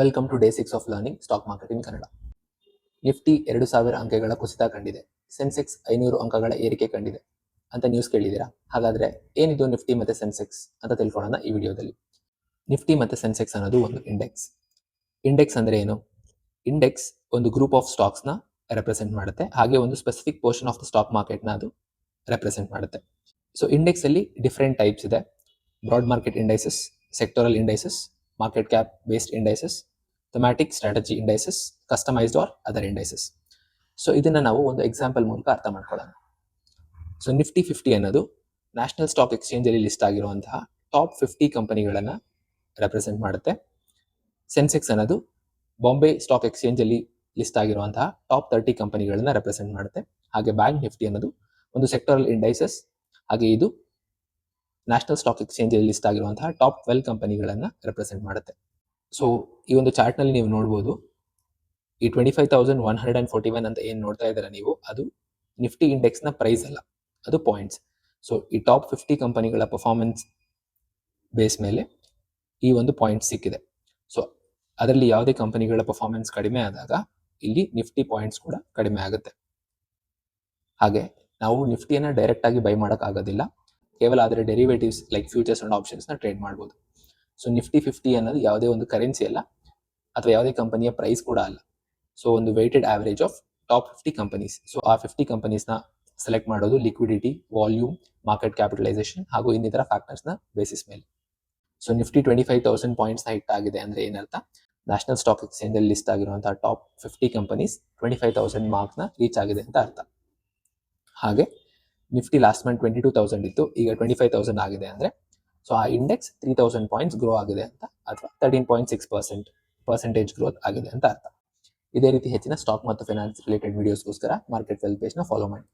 Welcome to day 6 of learning stock market in Kannada. Nifty 2000 ಅಂಕಗಳ ಕುಸಿತ ಕಂಡಿದೆ. ಸೆನ್ಸೆಕ್ಸ್ 500 ಅಂಕಗಳ ಏರಿಕೆ ಕಂಡಿದೆ ಅಂತ ನ್ಯೂಸ್ ಕೇಳಿದ್ದೀರಾ? ಹಾಗಾದ್ರೆ ಏನಿದು ನಿಫ್ಟಿ ಮತ್ತೆ ಸೆನ್ಸೆಕ್ಸ್ ಅಂತ ತಿಳ್ಕೊಳ್ಳೋಣ ಈ ವಿಡಿಯೋದಲ್ಲಿ. ನಿಫ್ಟಿ ಮತ್ತೆ ಸೆನ್ಸೆಕ್ಸ್ ಅನ್ನೋದು ಒಂದು ಇಂಡೆಕ್ಸ್. ಇಂಡೆಕ್ಸ್ ಅಂದ್ರೆ ಏನು? ಇಂಡೆಕ್ಸ್ ಒಂದು ಗ್ರೂಪ್ ಆಫ್ ಸ್ಟಾಕ್ಸ್ ನ ರೆಪ್ರೆಸೆಂಟ್ ಮಾಡುತ್ತೆ, ಹಾಗೆ ಒಂದು specific portion of the stock market ನ ಅದು ರೆಪ್ರೆಸೆಂಟ್ ಮಾಡುತ್ತೆ. ಸೊ ಇಂಡೆಕ್ಸ್ ಅಲ್ಲಿ ಡಿಫರೆಂಟ್ ಟೈಪ್ಸ್ ಇದೆ. Broad market indices, sectoral indices, market cap based indices, thematic strategy indices, customised or other indices. So ಇದನ್ನ ನಾವು ಒಂದು ಎಕ್ಸಾಂಪಲ್ ಮೂಲಕ ಅರ್ಥ ಮಾಡ್ಕೊಳ್ಳೋಣ. ಸೊ ನಿಫ್ಟಿ 50 ಅನ್ನೋದು ನ್ಯಾಷನಲ್ ಸ್ಟಾಕ್ ಎಕ್ಸ್ಚೇಂಜ್ ಅಲ್ಲಿ ಲಿಸ್ಟ್ ಆಗಿರುವಂತಹ ಟಾಪ್ 50 ಕಂಪನಿಗಳನ್ನ ರೆಪ್ರೆಸೆಂಟ್ ಮಾಡುತ್ತೆ. ಸೆನ್ಸೆಕ್ಸ್ ಅನ್ನೋದು ಬಾಂಬೆ ಸ್ಟಾಕ್ ಎಕ್ಸ್ಚೇಂಜ್ ಅಲ್ಲಿ ಲಿಸ್ಟ್ ಆಗಿರುವಂತಹ ಟಾಪ್ 30 ಕಂಪನಿಗಳನ್ನ ರೆಪ್ರೆಸೆಂಟ್ ಮಾಡುತ್ತೆ. ಹಾಗೆ ಬ್ಯಾಂಕ್ ನಿಫ್ಟಿ ಅನ್ನೋದು ಒಂದು ಸೆಕ್ಟರಲ್ ಇಂಡೈಸಸ್, ಹಾಗೆ ಇದು ನ್ಯಾಷನಲ್ ಸ್ಟಾಕ್ ಎಕ್ಸ್ಚೇಂಜ್ ಅಲ್ಲಿ ಲಿಸ್ಟ್ ಆಗಿರುವಂತಹ ಟಾಪ್ 12 ಕಂಪನಿಗಳನ್ನ ರೆಪ್ರೆಸೆಂಟ್ ಮಾಡುತ್ತೆ. ಸೊ ಈ ಒಂದು ಚಾರ್ಟ್ ನಲ್ಲಿ ನೀವು ನೋಡ್ಬೋದು, ಈ 25,141 ಅಂತ ಏನ್ ನೋಡ್ತಾ ಇದ್ದೀರಾ ನೀವು, ಅದು ನಿಫ್ಟಿ ಇಂಡೆಕ್ಸ್ ನ ಪ್ರೈಸ್ ಅಲ್ಲ, ಅದು ಪಾಯಿಂಟ್ಸ್. ಸೊ ಈ ಟಾಪ್ 50 ಕಂಪನಿಗಳ ಪರ್ಫಾರ್ಮೆನ್ಸ್ ಬೇಸ್ ಮೇಲೆ ಈ ಒಂದು ಪಾಯಿಂಟ್ ಸಿಕ್ಕಿದೆ. ಸೊ ಅದರಲ್ಲಿ ಯಾವುದೇ ಕಂಪನಿಗಳ ಪರ್ಫಾರ್ಮೆನ್ಸ್ ಕಡಿಮೆ ಆದಾಗ ಇಲ್ಲಿ ನಿಫ್ಟಿ ಪಾಯಿಂಟ್ಸ್ ಕೂಡ ಕಡಿಮೆ ಆಗುತ್ತೆ. ಹಾಗೆ ನಾವು ನಿಫ್ಟಿಯನ್ನ ಡೈರೆಕ್ಟ್ ಆಗಿ ಬೈ ಮಾಡಕ್ ಆಗೋದಿಲ್ಲ, ಕೇವಲ ಅದರ derivatives like futures and options ನ ಟ್ರೇಡ್ ಮಾಡ್ಬೋದು. ಸೊ ನಿಫ್ಟಿ 50 ಅನ್ನೋದು ಯಾವುದೇ ಒಂದು ಕರೆನ್ಸಿ ಅಲ್ಲ, ಅಥವಾ ಯಾವುದೇ ಕಂಪನಿಯ ಪ್ರೈಸ್ ಕೂಡ ಅಲ್ಲ. ಸೊ ಒಂದು weighted average of top 50 companies. So ಆ 50 ಕಂಪನೀಸ್ನ ಸೆಲೆಕ್ಟ್ ಮಾಡೋದು ಲಿಕ್ವಿಡಿಟಿ, ವಾಲ್ಯೂಮ್, ಮಾರ್ಕೆಟ್ ಕ್ಯಾಪಿಟಲೈಸೇಷನ್ ಹಾಗೂ ಇನ್ನಿತರ ಫ್ಯಾಕ್ಟರ್ಸ್ನ ಬೇಸಿಸ್ ಮೇಲೆ. ಸೊ ನಿಫ್ಟಿ 25,000 ಪಾಯಿಂಟ್ಸ್ನ ಹಿಟ್ ಆಗಿದೆ ಅಂದ್ರೆ ಏನರ್ಥ? ನ್ಯಾಷನಲ್ ಸ್ಟಾಕ್ ಎಕ್ಸ್ಚೇಂಜ್ ಅಲ್ಲಿ ಲಿಸ್ಟ್ ಆಗಿರುವಂತಹ ಟಾಪ್ 50 ಕಂಪನೀಸ್ 25,000 ಮಾರ್ಕ್ನ ರೀಚ್ ಆಗಿದೆ ಅಂತ ಅರ್ಥ. ಹಾಗೆ ನಿಫ್ಟಿ ಲಾಸ್ಟ್ ಮಂತ್ 22,000 ಇತ್ತು, ಈಗ 25,000 ಆಗಿದೆ ಅಂದ್ರೆ ಸೊ ಆ ಇಂಡೆಕ್ಸ್ 3,000 ಪಾಯಿಂಟ್ಸ್ ಗ್ರೋ ಆಗಿದೆ ಅಂತ, ಅಥವಾ 13.6% ಗ್ರೋತ್ ಆಗಿದೆ ಅಂತ ಅರ್ಥ. ಇದೇ ರೀತಿ ಹೆಚ್ಚಿನ ಸ್ಟಾಕ್ ಮತ್ತು ಫೈನಾನ್ಸ್ ರಿಲೇಟೆಡ್ ವಿಡಿಯೋಸ್ಗೋಸ್ಕರ ಮಾರ್ಕೆಟ್ ವೆಲ್ ಪೇಜ್ನ ಫಾಲೋ ಮಾಡಿ.